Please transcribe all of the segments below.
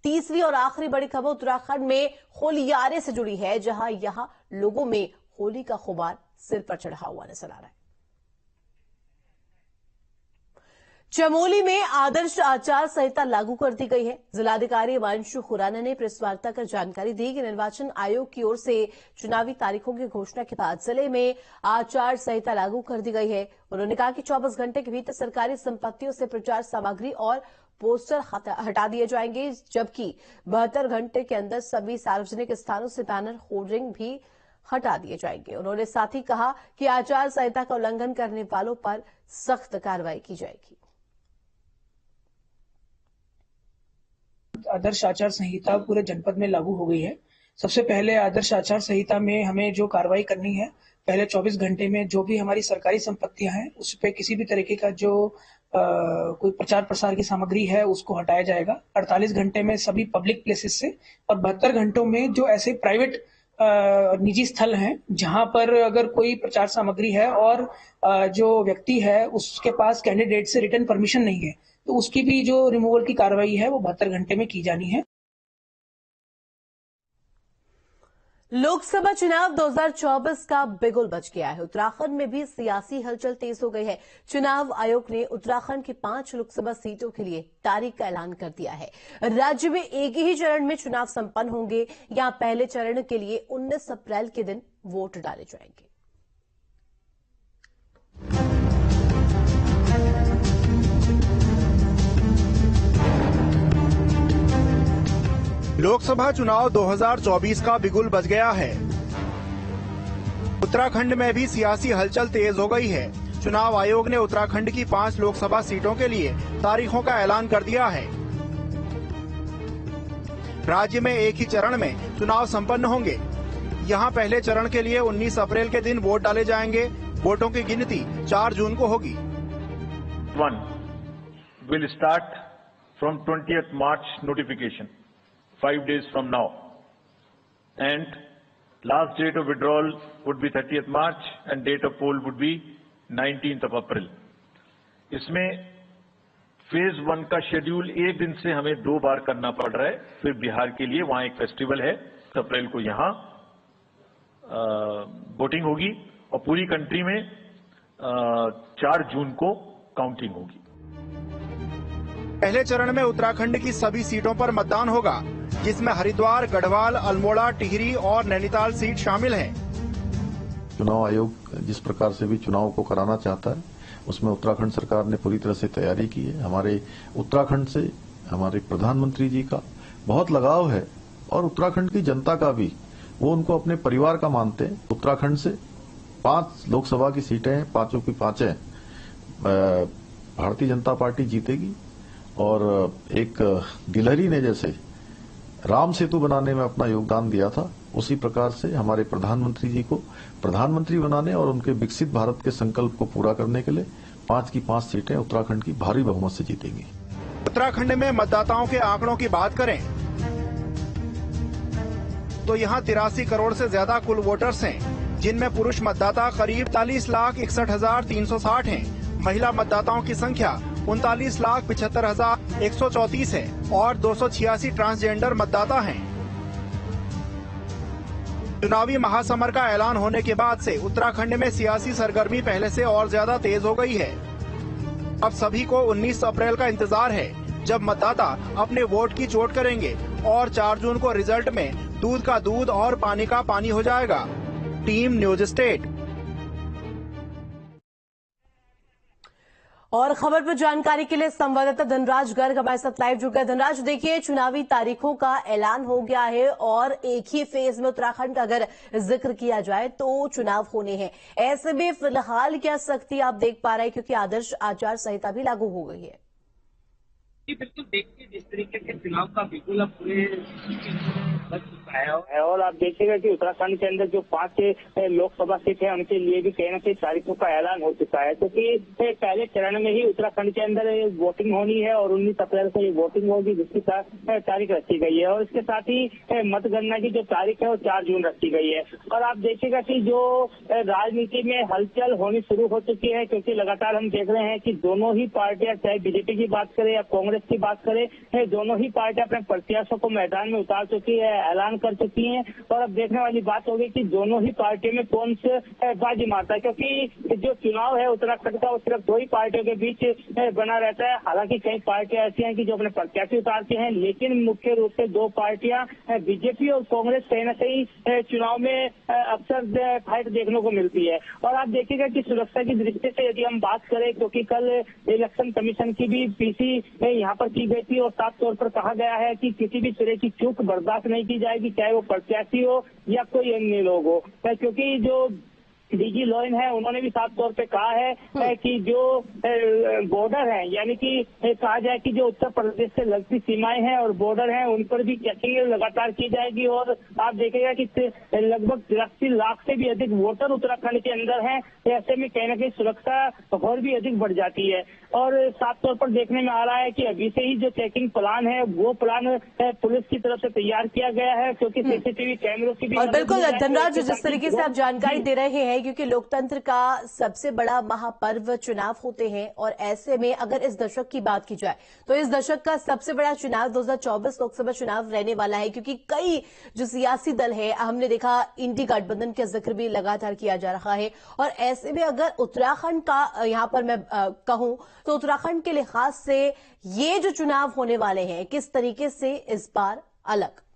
तीसरी और आखिरी बड़ी खबर उत्तराखंड में होलियारे से जुड़ी है, जहां यहां लोगों में होली का खुमार सिर पर चढ़ा हुआ नजर आ रहा है। चमोली में आदर्श आचार संहिता लागू कर दी गई है। जिलाधिकारी हिमांशु खुराना ने प्रेस वार्ता कर जानकारी दी कि निर्वाचन आयोग की ओर से चुनावी तारीखों की घोषणा के बाद जिले में आचार संहिता लागू कर दी गई है। उन्होंने कहा कि 24 घंटे के भीतर सरकारी संपत्तियों से प्रचार सामग्री और पोस्टर हटा दिए जाएंगे, जबकि 72 घंटे के अंदर सभी सार्वजनिक स्थानों से बैनर होर्डिंग भी हटा दिए जाएंगे। उन्होंने साथ ही कहा कि आचार संहिता का उल्लंघन करने वालों पर सख्त कार्रवाई की जाएगी। आदर्श आचार संहिता पूरे जनपद में लागू हो गई है। सबसे पहले आदर्श आचार संहिता में हमें जो कार्रवाई करनी है, पहले 24 घंटे में जो भी हमारी सरकारी संपत्तियां हैं उस पे किसी भी तरीके का जो कोई प्रचार प्रसार की सामग्री है उसको हटाया जाएगा। 48 घंटे में सभी पब्लिक प्लेसेस से, और 72 घंटों में जो ऐसे प्राइवेट निजी स्थल हैं जहां पर अगर कोई प्रचार सामग्री है और जो व्यक्ति है उसके पास कैंडिडेट से रिटर्न परमिशन नहीं है, तो उसकी भी जो रिमूवल की कार्रवाई है वो 72 घंटे में की जानी है। लोकसभा चुनाव 2024 का बिगुल बज गया है। उत्तराखंड में भी सियासी हलचल तेज हो गई है। चुनाव आयोग ने उत्तराखंड की 5 लोकसभा सीटों के लिए तारीख का ऐलान कर दिया है। राज्य में एक ही चरण में चुनाव संपन्न होंगे। यहां पहले चरण के लिए 19 अप्रैल के दिन वोट डाले जाएंगे। लोकसभा चुनाव 2024 का बिगुल बज गया है। उत्तराखंड में भी सियासी हलचल तेज हो गई है। चुनाव आयोग ने उत्तराखंड की 5 लोकसभा सीटों के लिए तारीखों का ऐलान कर दिया है। राज्य में एक ही चरण में चुनाव संपन्न होंगे। यहां पहले चरण के लिए 19 अप्रैल के दिन वोट डाले जाएंगे। वोटों की गिनती 4 जून को होगी। 1 will start from 20th March notification. 5 days from now, and last date of withdrawal would be 30th March and date of poll would be 19th of April. इसमें फेज 1 का शेड्यूल एक दिन से हमें 2 बार करना पड़ रहा है। फिर बिहार के लिए वहां एक फेस्टिवल है, 7 अप्रैल को यहां वोटिंग होगी और पूरी कंट्री में 4 जून को काउंटिंग होगी। पहले चरण में उत्तराखंड की सभी सीटों पर मतदान होगा, जिसमें हरिद्वार, गढ़वाल, अल्मोड़ा, टिहरी और नैनीताल सीट शामिल है। चुनाव आयोग जिस प्रकार से भी चुनाव को कराना चाहता है, उसमें उत्तराखंड सरकार ने पूरी तरह से तैयारी की है। हमारे उत्तराखंड से हमारे प्रधानमंत्री जी का बहुत लगाव है और उत्तराखंड की जनता का भी। वो उनको अपने परिवार का मानते हैं। उत्तराखंड से 5 लोकसभा की सीटें हैं, 5 की 5 भारतीय जनता पार्टी जीतेगी। और एक गिलहरी ने जैसे राम सेतु बनाने में अपना योगदान दिया था, उसी प्रकार से हमारे प्रधानमंत्री जी को प्रधानमंत्री बनाने और उनके विकसित भारत के संकल्प को पूरा करने के लिए 5 की 5 सीटें उत्तराखंड की भारी बहुमत से जीतेंगी। उत्तराखंड में मतदाताओं के आंकड़ों की बात करें तो यहां 83 करोड़ से ज्यादा कुल वोटर्स हैं, जिनमें पुरुष मतदाता करीब 43,61,360 हैं। महिला मतदाताओं की संख्या 39,75,134 है और 286 ट्रांसजेंडर मतदाता हैं। चुनावी महासमर का ऐलान होने के बाद से उत्तराखंड में सियासी सरगर्मी पहले से और ज्यादा तेज हो गई है। अब सभी को 19 अप्रैल का इंतजार है, जब मतदाता अपने वोट की चोट करेंगे और 4 जून को रिजल्ट में दूध का दूध और पानी का पानी हो जाएगा। Team news state. और खबर पर जानकारी के लिए संवाददाता धनराज गर्ग हमारे साथ लाइव जुड़ गए। धनराज, देखिए चुनावी तारीखों का ऐलान हो गया है और एक ही फेज में उत्तराखंड का अगर जिक्र किया जाए तो चुनाव होने हैं। ऐसे में फिलहाल क्या सख्ती आप देख पा रहे हैं, क्योंकि आदर्श आचार संहिता भी लागू हो गई है? बिल्कुल, देखिए जिस तरीके से चुनाव का बिल्कुल अब पूरे चुका है और आप देखिएगा कि उत्तराखंड के अंदर जो 5 लोकसभा सीट है उनके लिए भी कहीं न कहीं तारीखों का ऐलान हो चुका है, क्योंकि पहले चरण में ही उत्तराखंड के अंदर वोटिंग होनी है और 19 अप्रैल को ये वोटिंग होगी, जिसकी तारीख रखी गई है। और इसके साथ ही मतगणना की जो तारीख है वो 4 जून रखी गई है। और आप देखिएगा कि जो राजनीति में हलचल होनी शुरू हो चुकी है, क्योंकि लगातार हम देख रहे हैं कि दोनों ही पार्टियां, चाहे बीजेपी की बात करें या कांग्रेस की बात करें, दोनों ही पार्टियां अपने प्रत्याशियों को मैदान में उतार चुकी है, ऐलान कर चुकी हैं। और अब देखने वाली बात होगी कि दोनों ही पार्टियों में कौन से बाजी मारता है, क्योंकि जो चुनाव है उत्तराखंड का वो सिर्फ 2 ही पार्टियों के बीच बना रहता है। हालांकि कई पार्टियां ऐसी हैं कि जो अपने प्रत्याशी उतारती हैं, लेकिन मुख्य रूप से 2 पार्टियां बीजेपी और कांग्रेस कहीं न कहीं चुनाव में अक्सर फाइट देखने को मिलती है। और आप देखिएगा कि सुरक्षा की दृष्टि से यदि हम बात करें, क्योंकि कल इलेक्शन कमीशन की भी पीसी यहाँ पर की गई थी और साफ तौर पर कहा गया है कि किसी भी तरह की चूक बर्दाश्त नहीं की जाएगी, चाहे वो प्रत्याशी हो या कोई अन्य लोग हो, क्योंकि जो डीजी लॉयन है उन्होंने भी साफ तौर पे कहा है कि जो बॉर्डर है, यानी कि कहा जाए कि जो उत्तर प्रदेश से लगती सीमाएं हैं और बॉर्डर हैं, उन पर भी चेकिंग लगातार की जाएगी। और आप देखेगा कि लगभग 83 लाख से भी अधिक वोटर उत्तराखंड के अंदर हैं, ऐसे में कहीं न कहीं सुरक्षा और भी अधिक बढ़ जाती है। और साफ तौर पर देखने में आ रहा है कि अभी से ही जो चेकिंग प्लान है वो प्लान पुलिस की तरफ से तैयार किया गया है, क्योंकि सीसीटीवी कैमरों की भी। और बिल्कुल धनराज, जिस तरीके से आप जानकारी दे रहे हैं, क्योंकि लोकतंत्र का सबसे बड़ा महापर्व चुनाव होते हैं, और ऐसे में अगर इस दशक की बात की जाए तो इस दशक का सबसे बड़ा चुनाव 2024 लोकसभा चुनाव रहने वाला है, क्योंकि कई जो सियासी दल है, हमने देखा इंडी गठबंधन का जिक्र भी लगातार किया जा रहा है। और ऐसे में अगर उत्तराखंड का यहां पर मैं कहूं तो उत्तराखंड के लिहाज से ये जो चुनाव होने वाले हैं, किस तरीके से इस बार अलग?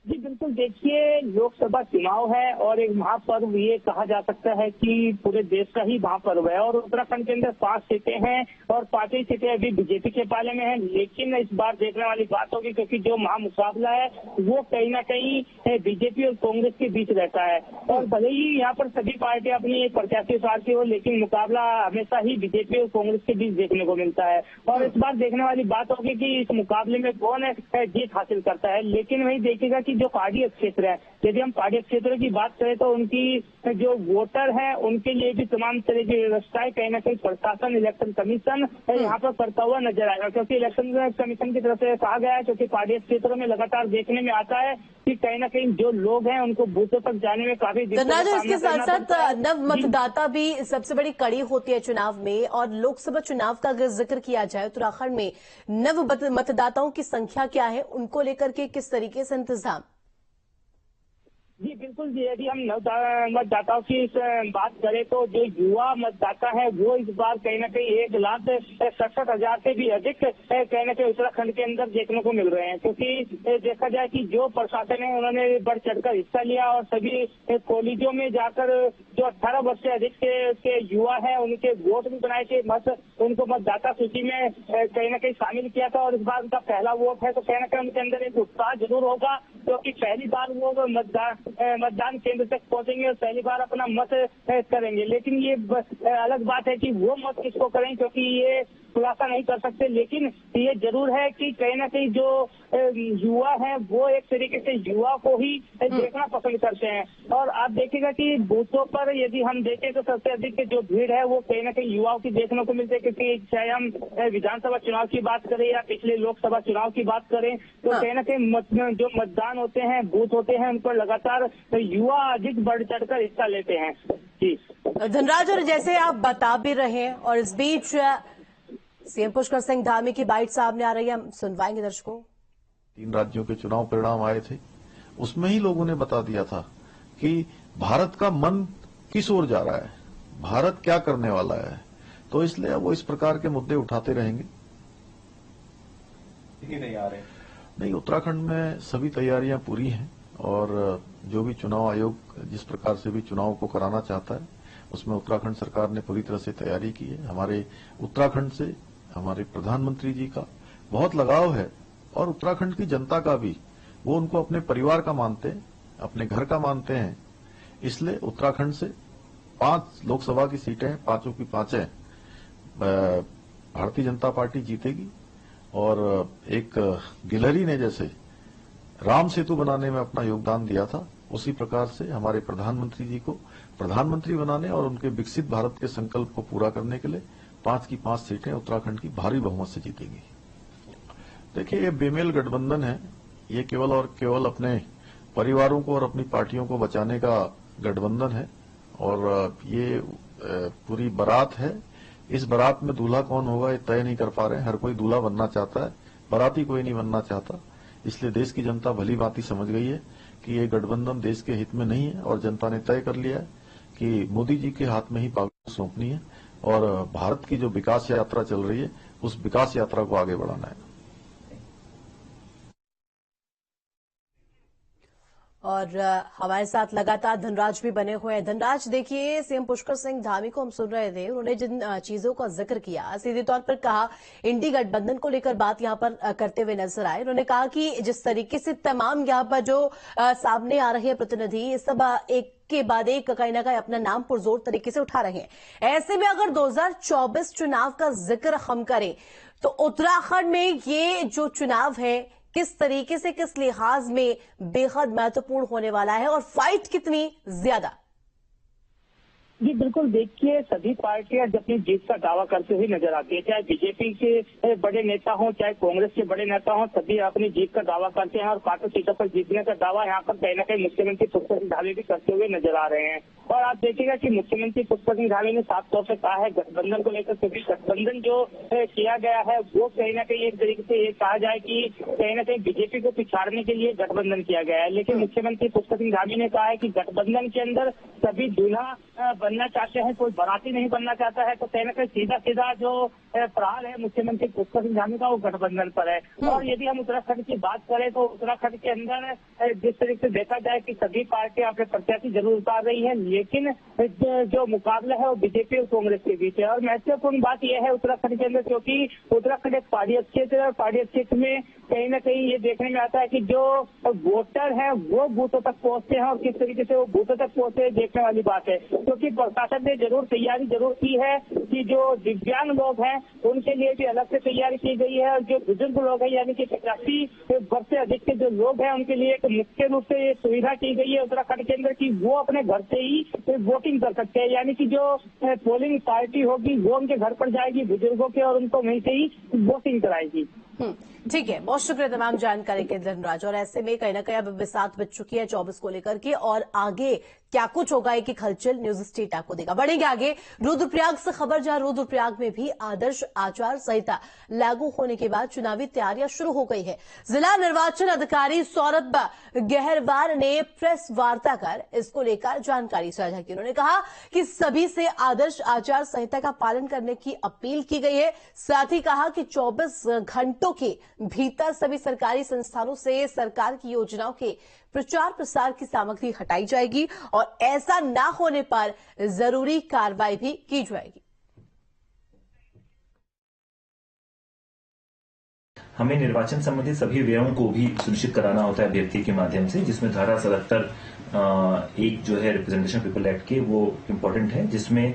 जी बिल्कुल, देखिए लोकसभा चुनाव है और एक महापर्व ये कहा जा सकता है कि पूरे देश का ही महापर्व है। और उत्तराखंड के अंदर 5 सीटें हैं और 5 ही सीटें अभी बीजेपी के पाले में हैं, लेकिन इस बार देखने वाली बात होगी, क्योंकि जो महामुकाबला है वो कहीं ना कहीं बीजेपी और कांग्रेस के बीच रहता है। और भले ही यहाँ पर सभी पार्टियां अपनी प्रत्याशी उतारती हो, लेकिन मुकाबला हमेशा ही बीजेपी और कांग्रेस के बीच देखने को मिलता है। और इस बार देखने वाली बात होगी कि इस मुकाबले में कौन जीत हासिल करता है। लेकिन वही देखिएगा कि जो पहाड़ी क्षेत्र है, यदि हम पहाड़ी क्षेत्रों की बात करें तो उनकी जो वोटर है उनके लिए भी तमाम तरह की व्यवस्थाएं कहीं ना कहीं प्रशासन, इलेक्शन कमीशन यहाँ पर करता हुआ नजर आएगा, क्योंकि इलेक्शन कमीशन की तरफ से कहा गया है, क्योंकि पहाड़ी क्षेत्रों में लगातार देखने में आता है कि कहीं ना कहीं जो लोग हैं उनको बूथों तक जाने में काफी इसके साथ साथ नव मतदाता भी सबसे बड़ी कड़ी होती है चुनाव में। और लोकसभा चुनाव का अगर जिक्र किया जाए, उत्तराखंड में नव मतदाताओं की संख्या क्या है, उनको लेकर के किस तरीके से इंतजाम? जी बिल्कुल, यदि हम मतदाताओं की बात करें तो जो युवा मतदाता है वो इस बार कहीं ना कहीं 1,67,000 से भी अधिक कहीं ना कहीं उत्तराखंड के अंदर देखने को मिल रहे हैं, क्योंकि देखा जाए कि जो प्रशासन है उन्होंने बढ़ चढ़कर हिस्सा लिया और सभी कॉलेजों में जाकर जो 18 वर्ष से अधिक के युवा है उनके वोट भी बनाए थे, उनको मतदाता सूची में कहीं ना कहीं शामिल किया था। और इस बार उनका पहला वोट है, तो कहीं ना कहीं उनके अंदर एक उत्साह जरूर होगा, क्योंकि पहली बार वो मतदान केंद्र तक पहुंचेंगे और पहली बार अपना मत करेंगे। लेकिन ये अलग बात है कि वो मत किसको करें, क्योंकि ये खुलासा नहीं कर सकते। लेकिन ये जरूर है कि कहीं ना कहीं जो युवा है वो एक तरीके से युवा को ही देखना पसंद करते हैं। और आप देखेगा कि बूथों पर यदि हम देखें तो सबसे अधिक जो भीड़ है वो कहीं ना कहीं युवाओं की देखने को मिलती है, क्योंकि चाहे हम विधानसभा चुनाव की बात करें या पिछले लोकसभा चुनाव की बात करें, तो कहीं ना कहीं जो मतदान होते हैं, बूथ होते हैं, उन पर लगातार युवा अधिक बढ़ चढ़कर हिस्सा लेते हैं। जी धनराज, और जैसे आप बता भी रहे हैं, और इस बीच सीएम पुष्कर सिंह धामी की बाइट सामने आ रही है, हम सुनवाएंगे दर्शकों। 3 राज्यों के चुनाव परिणाम आए थे, उसमें ही लोगों ने बता दिया था कि भारत का मन किस ओर जा रहा है, भारत क्या करने वाला है। तो इसलिए वो इस प्रकार के मुद्दे उठाते रहेंगे। नहीं आ रहे नहीं, उत्तराखंड में सभी तैयारियां पूरी हैं और जो भी चुनाव आयोग जिस प्रकार से भी चुनाव को कराना चाहता है उसमें उत्तराखंड सरकार ने पूरी तरह से तैयारी की है। हमारे उत्तराखंड से हमारे प्रधानमंत्री जी का बहुत लगाव है और उत्तराखंड की जनता का भी, वो उनको अपने परिवार का मानते हैं, अपने घर का मानते हैं। इसलिए उत्तराखंड से 5 लोकसभा की सीटें हैं, 5 की 5 भारतीय जनता पार्टी जीतेगी। और एक गिलहरी ने जैसे राम सेतु बनाने में अपना योगदान दिया था, उसी प्रकार से हमारे प्रधानमंत्री जी को प्रधानमंत्री बनाने और उनके विकसित भारत के संकल्प को पूरा करने के लिए 5 की 5 सीटें उत्तराखंड की भारी बहुमत से जीतेंगी। देखिए, ये बेमेल गठबंधन है, ये केवल और केवल अपने परिवारों को और अपनी पार्टियों को बचाने का गठबंधन है और ये पूरी बारात है। इस बारात में दूल्हा कौन होगा ये तय नहीं कर पा रहे हैं। हर कोई दूल्हा बनना चाहता है, बाराती कोई नहीं बनना चाहता। इसलिए देश की जनता भली भांति समझ गई है कि ये गठबंधन देश के हित में नहीं है और जनता ने तय कर लिया है कि मोदी जी के हाथ में ही पावर सौंपनी है और भारत की जो विकास यात्रा चल रही है उस विकास यात्रा को आगे बढ़ाना है। और हमारे साथ लगातार धनराज भी बने हुए हैं। धनराज, देखिए, सीएम पुष्कर सिंह धामी को हम सुन रहे थे, उन्होंने जिन चीजों का जिक्र किया, सीधे तौर पर कहा, इंडी गठबंधन को लेकर बात यहां पर करते हुए नजर आए। उन्होंने कहा कि जिस तरीके से तमाम यहां पर जो सामने आ रहे हैं प्रतिनिधि, ये सब एक के बाद एक कहीं ना कहीं अपना नाम पुरजोर तरीके से उठा रहे हैं। ऐसे में अगर 2024 चुनाव का जिक्र हम करें तो उत्तराखंड में ये जो चुनाव है किस तरीके से, किस लिहाज में बेहद महत्वपूर्ण होने वाला है और फाइट कितनी ज्यादा? जी बिल्कुल, देखिए, सभी पार्टियां अपनी जीत का दावा करते हुए नजर आती है। चाहे बीजेपी के बड़े नेता हों, चाहे कांग्रेस के बड़े नेता हों, सभी अपनी जीत का दावा करते हैं और 5 सीटों पर जीतने का दावा यहाँ पर कहीं न कहीं मुख्यमंत्री पुष्कर सिंह धामी भी करते हुए नजर आ रहे हैं। और आप देखिएगा कि मुख्यमंत्री पुष्कर सिंह धामी ने साफ तौर पर कहा है गठबंधन को लेकर, क्योंकि गठबंधन जो किया गया है वो कहीं ना कहीं एक तरीके से ये कहा जाए कि कहीं ना कहीं बीजेपी को पिछाड़ने के लिए गठबंधन किया गया है। लेकिन मुख्यमंत्री पुष्कर सिंह धामी ने कहा है कि गठबंधन के अंदर सभी दूल्हा बनना चाहते हैं, कोई बाराती नहीं बनना चाहता है। तो कहीं ना कहीं सीधा सीधा जो प्रहार है मुख्यमंत्री पुष्कर सिंह धामी का वो गठबंधन पर है। और यदि हम उत्तराखंड की बात करें तो उत्तराखंड के अंदर जिस तरीके से देखा जाए कि सभी पार्टियां अपने प्रत्याशी जरूर उतार रही है, लेकिन जो मुकाबला है वो बीजेपी और कांग्रेस के बीच है। और महत्वपूर्ण बात यह है उत्तराखंड के अंदर, क्योंकि उत्तराखंड एक पहाड़ी क्षेत्र है और पहाड़ी क्षेत्र में कहीं ना कहीं ये देखने में आता है कि जो वोटर है वो बूथों तक पहुंचते हैं और किस तरीके से वो बूथों तक पहुंचे, देखने वाली बात है। क्योंकि प्रशासन ने जरूर तैयारी जरूर की है कि जो दिव्यांग लोग हैं उनके लिए भी अलग से तैयारी की गई है और जो बुजुर्ग लोग हैं यानी कि 85 वर्ष से अधिक के जो लोग हैं उनके लिए एक मुख्य रूप से ये सुविधा की गई है उत्तराखंड के अंदर कि वो अपने घर से ही वोटिंग कर सकते हैं। यानी कि जो पोलिंग पार्टी होगी वो उनके घर पर जाएगी बुजुर्गों के और उनको वहीं से ही वोटिंग कराएगी। ठीक है, बहुत शुक्रिया तमाम जानकारी के धनराज। और ऐसे में कहीं ना कहीं अब बिसात बच चुकी है 24 को लेकर के और आगे क्या कुछ होगा एक हलचल न्यूज स्टेट आपको देगा। बढ़ेंगे आगे रुद्रप्रयाग से खबर, जहां रुद्रप्रयाग में भी आदर्श आचार संहिता लागू होने के बाद चुनावी तैयारियां शुरू हो गई है। जिला निर्वाचन अधिकारी सौरभ गहरवार ने प्रेस वार्ता कर इसको लेकर जानकारी साझा की। उन्होंने कहा कि सभी से आदर्श आचार संहिता का पालन करने की अपील की गई है। साथ ही कहा कि 24 घंटों के भीतर सभी सरकारी संस्थानों से सरकार की योजनाओं के प्रचार प्रसार की सामग्री हटाई जाएगी और ऐसा ना होने पर जरूरी कार्रवाई भी की जाएगी। हमें निर्वाचन संबंधित सभी व्ययों को भी सुनिश्चित कराना होता है अभ्यर्थी के माध्यम से, जिसमें धारा 77 एक जो है रिप्रेजेंटेशन पीपल एक्ट के वो इम्पोर्टेंट है, जिसमें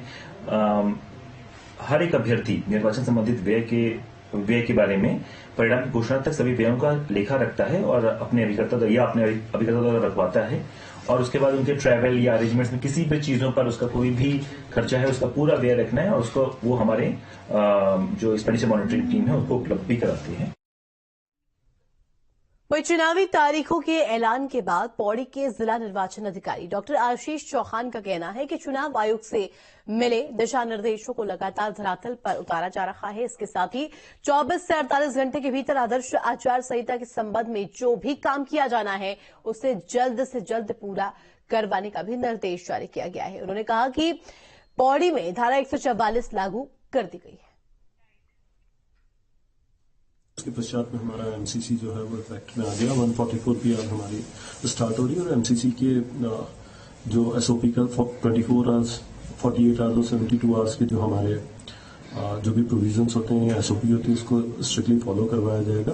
हर एक अभ्यर्थी निर्वाचन संबंधित व्यय के बारे में परिणाम की घोषणा तक सभी व्ययों का लेखा रखता है और अपने अभिकर्ता द्वारा रखवाता है। और उसके बाद उनके ट्रैवल या अरेंजमेंट्स में किसी भी चीजों पर उसका कोई भी खर्चा है उसका पूरा व्यय रखना है और उसको वो हमारे जो एक्सपेंडिचर मॉनिटरिंग टीम है उसको उपलब्ध भी कराती है। वही चुनावी तारीखों के ऐलान के बाद पौड़ी के जिला निर्वाचन अधिकारी डॉक्टर आशीष चौहान का कहना है कि चुनाव आयोग से मिले दिशा निर्देशों को लगातार धरातल पर उतारा जा रहा है। इसके साथ ही 24 से 48 घंटे के भीतर आदर्श आचार संहिता के संबंध में जो भी काम किया जाना है उसे जल्द से जल्द पूरा करवाने का भी निर्देश जारी किया गया है। उन्होंने कहा कि पौड़ी में धारा 144 लागू कर दी गई है। उसके पश्चात में हमारा एमसीसी जो है वो इफेक्ट में आ गया। 144 भी अब हमारी स्टार्ट हो रही है और एमसीसी के जो एसओपी का 24 आवर्स 48 आवर्स और 72 आवर्स के जो हमारे जो भी प्रोविजंस होते हैं या एसओपी होती है उसको स्ट्रिक्टली फॉलो करवाया जाएगा।